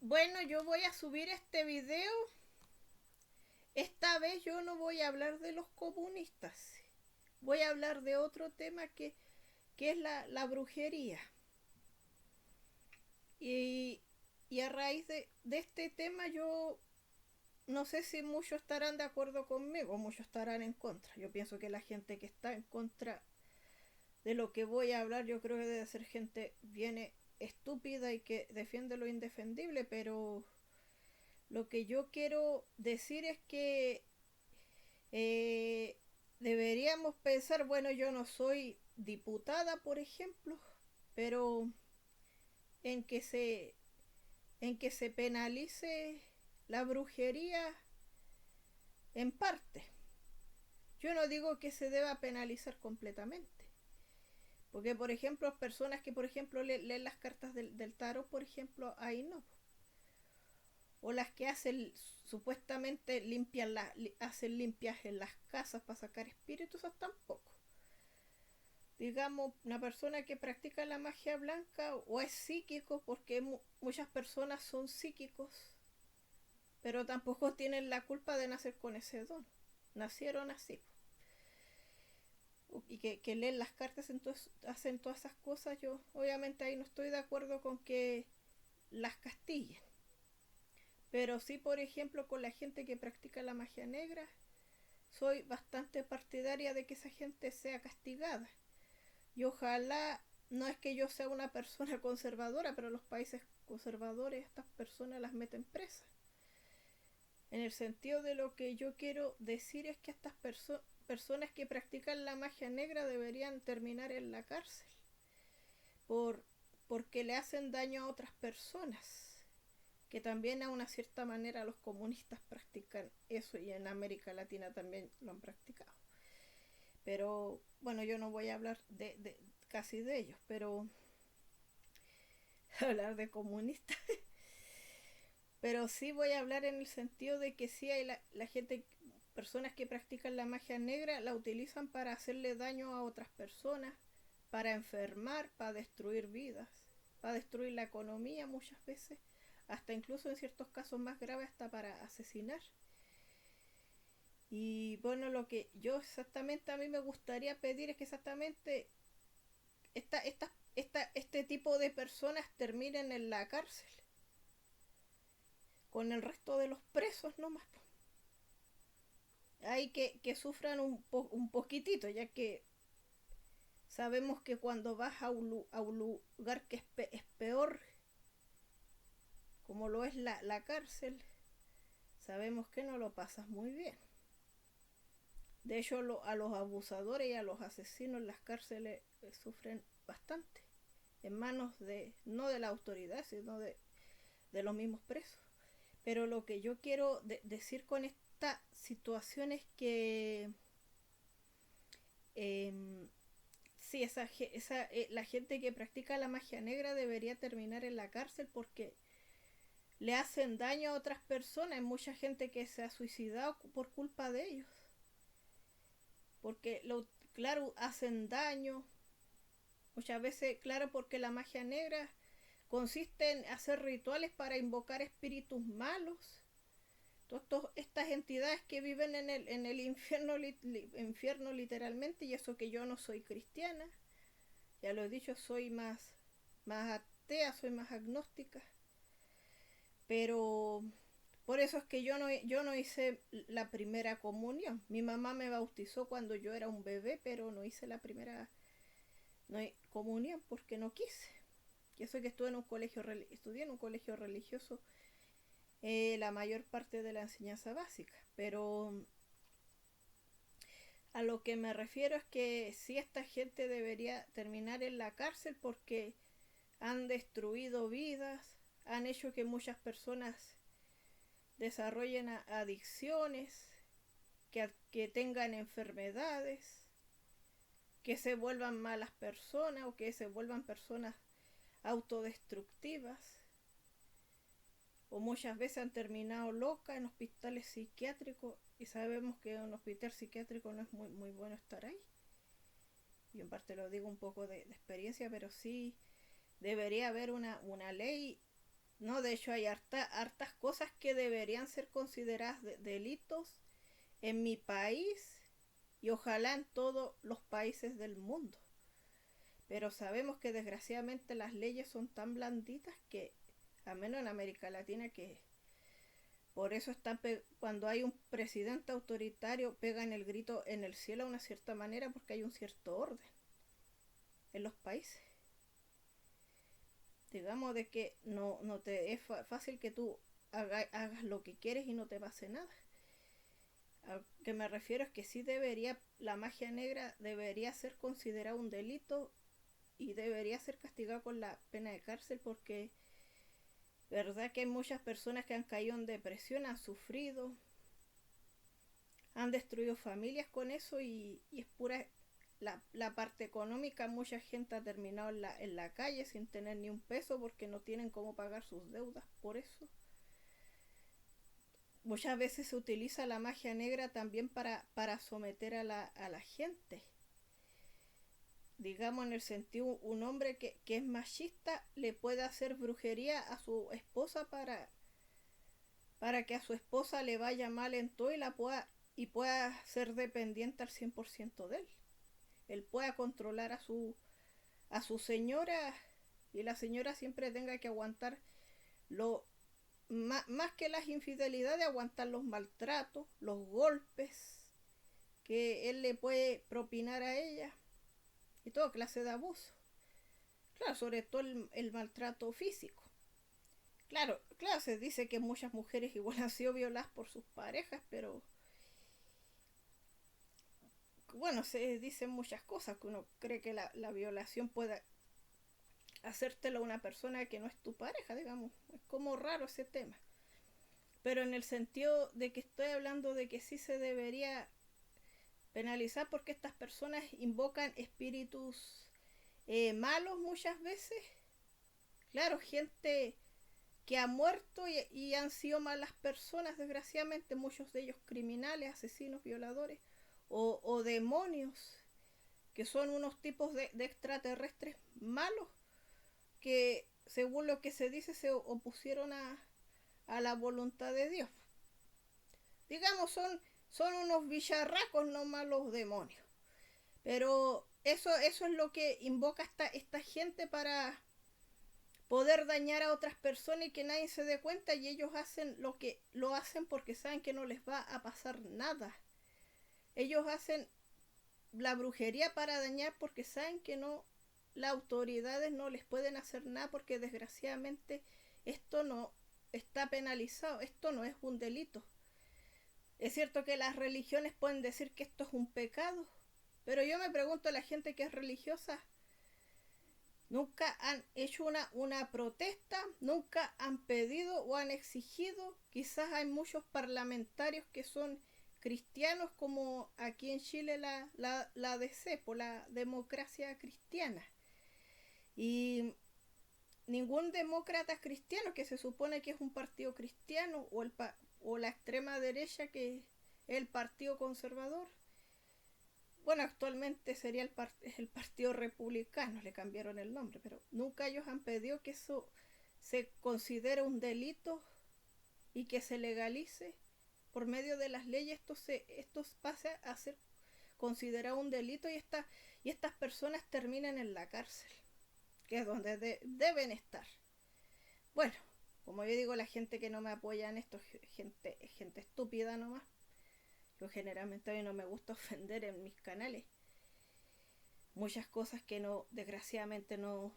Bueno, yo voy a subir este video. Esta vez yo no voy a hablar de los comunistas. Voy a hablar de otro tema que es la brujería. Y, y a raíz de este tema yo no sé si muchos estarán de acuerdo conmigo, muchos estarán en contra. Yo pienso que la gente que está en contra de lo que voy a hablar, yo creo que debe ser gente bien estúpida y que defiende lo indefendible, pero lo que yo quiero decir es que eh, deberíamos pensar, bueno, yo no soy diputada, por ejemplo, pero en que se, en que se penalice la brujería en parte. Yo no digo que se deba penalizar completamente, porque por ejemplo personas que por ejemplo leen las cartas del tarot, por ejemplo, ahí no, o las que hacen supuestamente hacen limpias en las casas para sacar espíritus, tampoco. Digamos, una persona que practica la magia blanca o es psíquico, porque muchas personas son psíquicos, pero tampoco tienen la culpa de nacer con ese don. Nacieron así. Y que leen las cartas, entonces hacen todas esas cosas. Yo obviamente ahí no estoy de acuerdo con que las castiguen. Pero sí, por ejemplo, con la gente que practica la magia negra, soy bastante partidaria de que esa gente sea castigada. Y ojalá, no es que yo sea una persona conservadora, pero los países conservadores estas personas las meten presas. En el sentido de lo que yo quiero decir es que estas personas que practican la magia negra deberían terminar en la cárcel por, porque le hacen daño a otras personas, que también a una cierta manera los comunistas practican eso y en América Latina también lo han practicado. Pero bueno, yo no voy a hablar de casi de ellos, pero hablar de comunistas. Pero sí voy a hablar en el sentido de que sí hay la gente, personas que practican la magia negra, la utilizan para hacerle daño a otras personas, para enfermar, para destruir vidas, para destruir la economía muchas veces, hasta incluso en ciertos casos más graves, hasta para asesinar. Y bueno, lo que yo exactamente a mí me gustaría pedir es que exactamente este tipo de personas terminen en la cárcel con el resto de los presos nomás. Hay que sufran un poquitito, ya que sabemos que cuando vas a un lugar que es peor, como lo es la cárcel, sabemos que no lo pasas muy bien. De hecho, a los abusadores y a los asesinos en las cárceles sufren bastante, en manos no de la autoridad, sino de los mismos presos. Pero lo que yo quiero decir con esta situación es que eh, sí, la gente que practica la magia negra debería terminar en la cárcel porque le hacen daño a otras personas. Hay mucha gente que se ha suicidado por culpa de ellos. Porque, claro, hacen daño. Muchas veces, claro, porque la magia negra consiste en hacer rituales para invocar espíritus malos. Todas estas entidades que viven en el infierno literalmente, y eso que yo no soy cristiana, ya lo he dicho, soy más atea, soy más agnóstica, pero por eso es que yo no hice la primera comunión. Mi mamá me bautizó cuando yo era un bebé, pero no hice la primera comunión porque no quise. Y eso que estudié en un colegio religioso la mayor parte de la enseñanza básica, pero a lo que me refiero es que sí, esta gente debería terminar en la cárcel porque han destruido vidas, han hecho que muchas personas desarrollen adicciones, que tengan enfermedades, que se vuelvan malas personas o que se vuelvan personas autodestructivas, o muchas veces han terminado locas en hospitales psiquiátricos, y sabemos que en un hospital psiquiátrico no es muy bueno estar ahí. Y en parte lo digo un poco de experiencia, pero sí debería haber una ley No, de hecho hay hartas cosas que deberían ser consideradas delitos en mi país y ojalá en todos los países del mundo. Pero sabemos que desgraciadamente las leyes son tan blanditas que, al menos en América Latina, que por eso cuando hay un presidente autoritario pegan el grito en el cielo de una cierta manera porque hay un cierto orden en los países. Digamos de que no te es fácil que tú hagas lo que quieres y no te pase nada. A que me refiero es que sí debería, la magia negra debería ser considerada un delito y debería ser castigado con la pena de cárcel porque verdad que hay muchas personas que han caído en depresión, han sufrido, han destruido familias con eso y es pura la parte económica. Mucha gente ha terminado en la calle sin tener ni un peso porque no tienen cómo pagar sus deudas por eso. Muchas veces se utiliza la magia negra también para someter a la gente. Digamos en el sentido, un hombre que es machista le puede hacer brujería a su esposa para que a su esposa le vaya mal en todo y pueda ser dependiente al 100% de él. Él pueda controlar a su señora y la señora siempre tenga que aguantar lo más que las infidelidades, aguantar los maltratos, los golpes que él le puede propinar a ella y toda clase de abuso. Claro, sobre todo el maltrato físico. Claro, se dice que muchas mujeres igual han sido violadas por sus parejas, pero bueno, se dicen muchas cosas, que uno cree que la violación pueda hacértelo a una persona que no es tu pareja, digamos. Es como raro ese tema. Pero en el sentido de que estoy hablando de que sí se debería penalizar porque estas personas invocan espíritus malos muchas veces. Claro, gente que ha muerto y han sido malas personas, desgraciadamente, muchos de ellos criminales, asesinos, violadores o demonios, que son unos tipos de extraterrestres malos que, según lo que se dice, se opusieron a la voluntad de Dios. Digamos, son unos villarracos, no malos demonios. Pero eso es lo que invoca esta gente para poder dañar a otras personas y que nadie se dé cuenta, y ellos hacen lo hacen porque saben que no les va a pasar nada. Ellos hacen la brujería para dañar porque saben que no, las autoridades no les pueden hacer nada porque desgraciadamente esto no está penalizado, esto no es un delito. Es cierto que las religiones pueden decir que esto es un pecado, pero yo me pregunto a la gente que es religiosa, nunca han hecho una protesta, nunca han pedido o han exigido. Quizás hay muchos parlamentarios que son cristianos, como aquí en Chile la DC, por la democracia cristiana. Y ningún demócrata cristiano, que se supone que es un partido cristiano, o la extrema derecha, que es el partido conservador, bueno, actualmente sería el Partido Republicano, le cambiaron el nombre, pero nunca ellos han pedido que eso se considere un delito y que se legalice por medio de las leyes. Esto pase a ser considerado un delito y estas personas terminen en la cárcel, que es donde deben estar. Bueno, como yo digo, la gente que no me apoya en esto es gente estúpida nomás. Yo generalmente a mí no me gusta ofender en mis canales. Muchas cosas que no, desgraciadamente no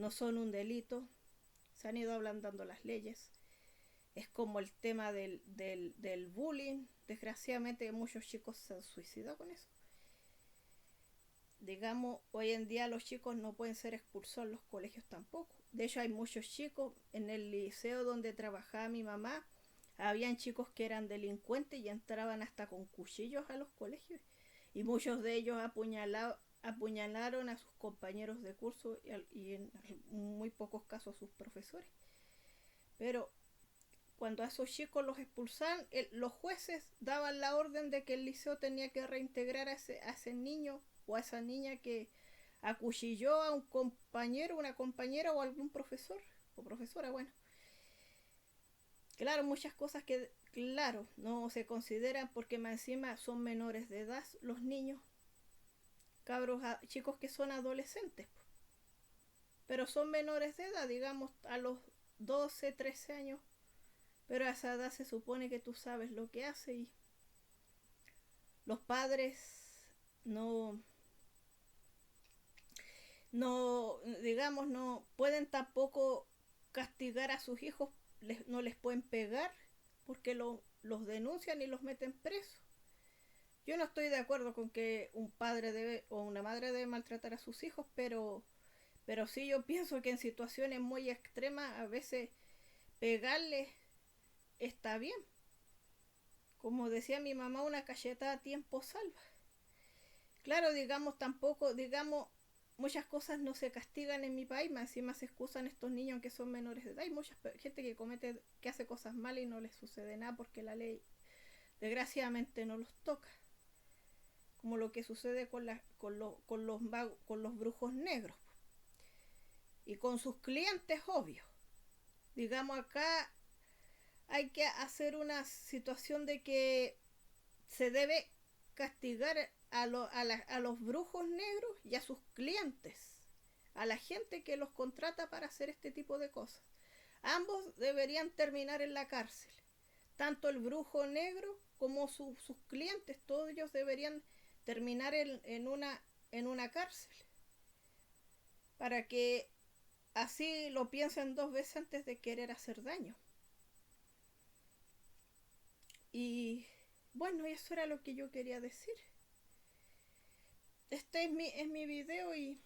son un delito. Se han ido ablandando las leyes. Es como el tema del bullying. Desgraciadamente muchos chicos se han suicidado con eso. Digamos, hoy en día los chicos no pueden ser expulsados en los colegios tampoco. De hecho, hay muchos chicos en el liceo donde trabajaba mi mamá. Habían chicos que eran delincuentes y entraban hasta con cuchillos a los colegios. Y muchos de ellos apuñalaron a sus compañeros de curso y en muy pocos casos a sus profesores. Pero cuando a esos chicos los expulsaban, los jueces daban la orden de que el liceo tenía que reintegrar a ese niño o a esa niña que acuchilló a un compañero, una compañera o algún profesor o profesora, bueno. Claro, muchas cosas que, claro, no se consideran porque más encima son menores de edad los niños, cabros, chicos que son adolescentes, pero son menores de edad, digamos a los 12, 13 años, pero a esa edad se supone que tú sabes lo que hace y los padres no, no, digamos, no pueden tampoco castigar a sus hijos, no les pueden pegar porque los denuncian y los meten presos. Yo no estoy de acuerdo con que un padre debe o una madre debe maltratar a sus hijos, pero sí yo pienso que en situaciones muy extremas a veces pegarles está bien. Como decía mi mamá, una cachetada a tiempo salva. Claro, digamos, tampoco, digamos, muchas cosas no se castigan en mi país, más encima se excusan estos niños que son menores de edad. Hay mucha gente que hace cosas malas y no les sucede nada porque la ley desgraciadamente no los toca. Como lo que sucede con los brujos negros y con sus clientes, obvio. Digamos, acá hay que hacer una situación de que se debe castigar a los brujos negros y a sus clientes, a la gente que los contrata para hacer este tipo de cosas. Ambos deberían terminar en la cárcel, tanto el brujo negro como sus clientes, todos ellos deberían terminar en una cárcel, para que así lo piensen dos veces antes de querer hacer daño. Y bueno, eso era lo que yo quería decir. Este es mi video y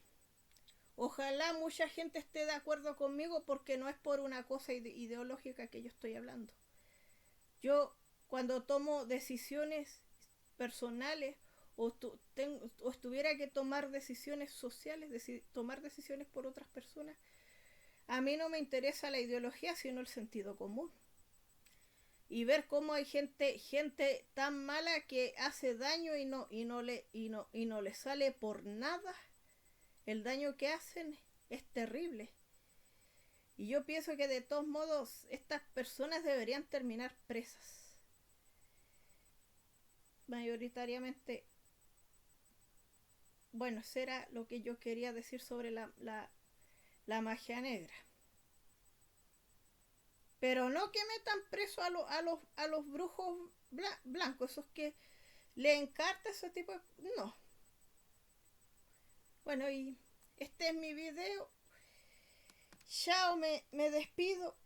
ojalá mucha gente esté de acuerdo conmigo porque no es por una cosa ideológica que yo estoy hablando. Yo cuando tomo decisiones personales o estuviera que tomar decisiones sociales, tomar decisiones por otras personas, a mí no me interesa la ideología sino el sentido común. Y ver cómo hay gente tan mala que hace daño y no le sale por nada. El daño que hacen es terrible. Y yo pienso que de todos modos estas personas deberían terminar presas. Mayoritariamente, bueno, eso era lo que yo quería decir sobre la magia negra. Pero no que metan preso a los brujos blancos, esos que leen cartas, ese tipo de... No. Bueno, y este es mi video. Chao, me despido.